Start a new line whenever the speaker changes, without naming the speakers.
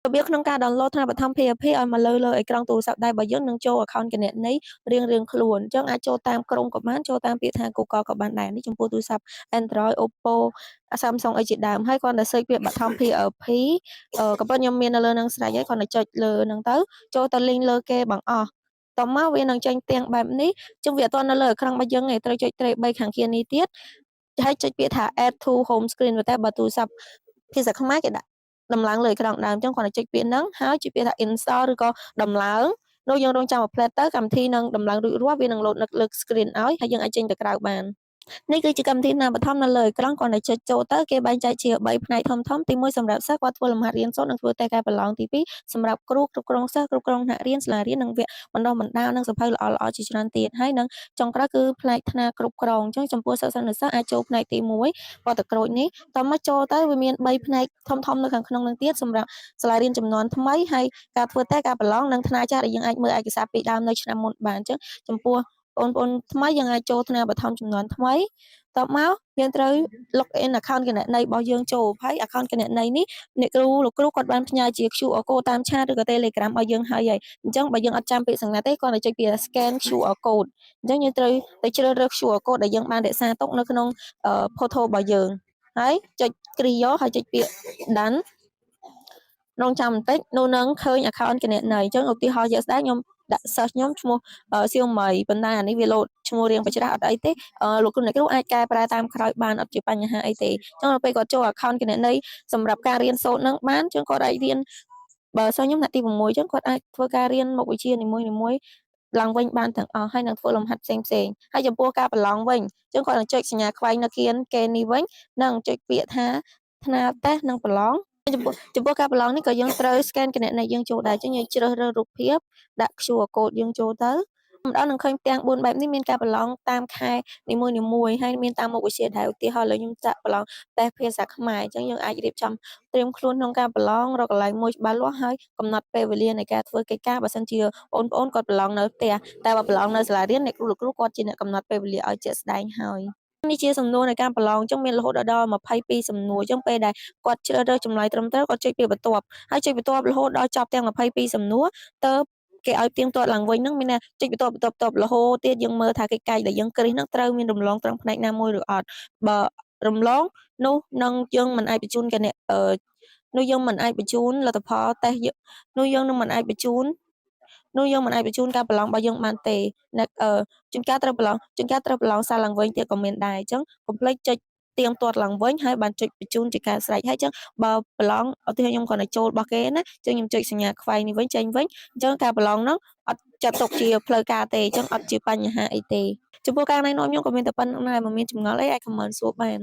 របៀបក្នុងការ download ថ្នាបឋម PHP ឲ្យមកលើអេក្រង់ទូរស័ព្ទដៃរបស់យើងនឹងចូល account គណនីរៀងៗខ្លួនអញ្ចឹងអាចចូលតាមក្រុមក៏បានចូលតាមពាក្យថា Google ក៏បានដែរនេះចំពោះទូរស័ព្ទ Android Oppo Samsung អីជាដើមហើយគ្រាន់តែ search ពាក្យបឋម PHP ក៏ប៉ុន្តែខ្ញុំមាននៅលើហ្នឹងស្រេចហើយគ្រាន់តែចុចលើហ្នឹងទៅចូលទៅ link លើគេបង្អស់តមកវានឹងចេញទាំងបែបនេះជុំវាអត់ទាន់នៅលើអេក្រង់របស់យើងទេត្រូវចុច 3 ខាងខៀននេះទៀតហើយចុចពាក្យថា add to home screen តែបើទូរស័ព្ទភាសាខ្មែរគេដាក់ដំឡើងលើអេក្រង់ដើមអញ្ចឹងគ្រាន់តែចុចពាក្យហ្នឹងហើយចុចពាក្យថា install ឬក៏ដំឡើងនោះយើងរងចាំ update ទៅកម្មវិធីនឹងដំឡើងរួចរាល់វានឹង load លើ screen ឲ្យហើយយើងអាចចេញទៅក្រៅបាននេះគឺជាកម្មវិធីថ្នាបឋមនៅលើអេក្រង់គ្រាន់តែចុចចូលទៅគេបែងចែកជា3ផ្នែកធំៗទី1សម្រាប់សិស្សគាត់ធ្វើលំហាត់រៀនសូត្រនិងធ្វើតែការប្រឡងទី2សម្រាប់គ្រូគ្រប់គ្រងសិស្សគ្រប់គ្រងថ្នាក់រៀនសាលារៀននិងវគ្គបណ្ដុះបណ្ដាលនិងសៀវភៅល្អៗជាច្រើនទៀតហើយនឹងចុងក្រោយគឺផ្នែកថ្នាក់គ្រប់គ្រងអញ្ចឹងចំពោះសិស្សនិស្សិតអាចចូលផ្នែកទី1ពតក្រូចនេះតមកចូលទៅវាមាន3ផ្នែកធំៗនៅខាងក្នុងនឹងទៀតសម្រាប់សាលារៀនចំនួនថ្មីហើយការធ្វើតែការប្រឡងនិងថ្នាក់ចាស់ដែលយើងអាចមើលឯកសារពីដើមនៅឆ្នាំមុនបានអញ្ចឹងចំពោះបងប្អូនថ្មីយើងអាចចូលថ្នាក់បឋមចំនួនថ្មីតមកយើងត្រូវ log in account គណនីរបស់យើងចូលហើយ account គណនីនេះអ្នកគ្រូលោកគ្រូគាត់បានផ្ញើជា QR code តាម chat ឬក៏ Telegram ឲ្យយើងហើយអញ្ចឹងបើយើងអត់ចាំពាក្យសង្កាត់ទេគាត់ទៅចុចពី scan QR code អញ្ចឹងយើងត្រូវទៅជ្រើសរើស QR code ដែលយើងបានរក្សាទុកនៅក្នុង photo របស់យើងហើយចុចគ្រីយ៉ូហើយចុចពាក្យ done នងចាំបន្តិចនោះនឹងឃើញ account គណនីអញ្ចឹងឧទាហរណ៍ជាក់ស្ដែងខ្ញុំដាក់ search ខ្ញុំឈ្មោះសៀវមីប៉ុន្តែអានេះវាលោតឈ្មោះរៀងបច្រាស់អត់អីទេលោកគ្រូអ្នកគ្រូអាចកែប្រែតាមក្រោយបានអត់ជាបញ្ហាអីទេអញ្ចឹងដល់ពេលគាត់ចូល account គណនីសម្រាប់ការរៀនសូត្រនឹងបានអញ្ចឹងគាត់អាចរៀនបើសិនខ្ញុំថ្នាក់ទី6អញ្ចឹងគាត់អាចធ្វើការរៀនមុខវិជ្ជានីមួយៗឡើងវិញបានទាំងអស់ហើយនឹងធ្វើលំហាត់ផ្សេងហើយចំពោះការប្រឡងវិញអញ្ចឹងគាត់នឹងចុចសញ្ញាខ្វែងនៅគៀនគេនេះវិញនិងចុចពាក្យថាថ្នាលតេស្តនិងប្រឡងចំពោះការប្រឡងនេះក៏យើងត្រូវ scan គណនីយើងចូលដែរអញ្ចឹងយើងជ្រើសរើសរូបភាពដាក់ QR code យើងចូលទៅម្ដងនឹងឃើញទាំង4បែបនេះមានការប្រឡងតាមខែនីមួយៗហើយមានតាមមុខវិជ្ជាដែរឧទាហរណ៍ឥឡូវខ្ញុំចាក់ប្រឡងតេស្តភាសាខ្មែរអញ្ចឹងយើងអាចរៀបចំត្រៀមខ្លួនក្នុងការប្រឡងរកកន្លែងមួយច្បាស់លាស់ហើយកំណត់ពេលវេលានៃការធ្វើកិច្ចការបើសិនជាបងប្អូនគាត់ប្រឡងនៅផ្ទះតែបើប្រឡងនៅសាលារៀនអ្នកគ្រូលោកគ្រូគាត់ជាអ្នកកំណត់ពេលវេលាឲ្យជាក់ស្ដែងហើយនេះជាសំណួរនៃការប្រឡងអញ្ចឹងមានរហូតដល់22សំណួរអញ្ចឹងពេលដែលគាត់ជ្រើសរើសចម្លើយត្រឹមត្រូវគាត់ចុចពាក្យបន្ទាប់ហើយចុចបន្ទាប់រហូតដល់ចប់ទាំង22សំណួរទៅគេឲ្យទៀងទាត់ឡើងវិញហ្នឹងមានថាចុចបន្ទាប់រហូតទៀតយើងមើលថាកិច្ចការដែលយើងគ្រីសហ្នឹងត្រូវមានរំលងត្រង់ផ្នែកណាមួយឬអត់បើរំលងនោះនឹងយើងមិនអាចបញ្ជូននោះយើងមិនអាចបញ្ជូនលទ្ធផលតេស្តនោះយើងនឹងមិនអាចបញ្ជូនការប្រឡងរបស់យើងបានទេជួនកាលត្រូវប្រឡងសារឡើងវិញទៀតក៏មានដែរអញ្ចឹងកុំភ្លេចចុចទៀងទាត់ឡើងវិញហើយបានចុចបញ្ជូនជាការស្រេចហើយអញ្ចឹងបើប្រឡងឧទាហរណ៍ខ្ញុំគ្រាន់តែចូលរបស់គេណាអញ្ចឹងខ្ញុំចុចសញ្ញាខ្វែងនេះវិញចេញវិញអញ្ចឹងការប្រឡងហ្នឹងអត់ចាត់ទុកជាផ្លូវការទេអញ្ចឹងអត់ជាបញ្ហាអីទេចំពោះការណែនាំខ្ញុំក៏មានតែប៉ុណ្្នឹងដែរបើមានចម្ងល់អីអាច comment សួរបាន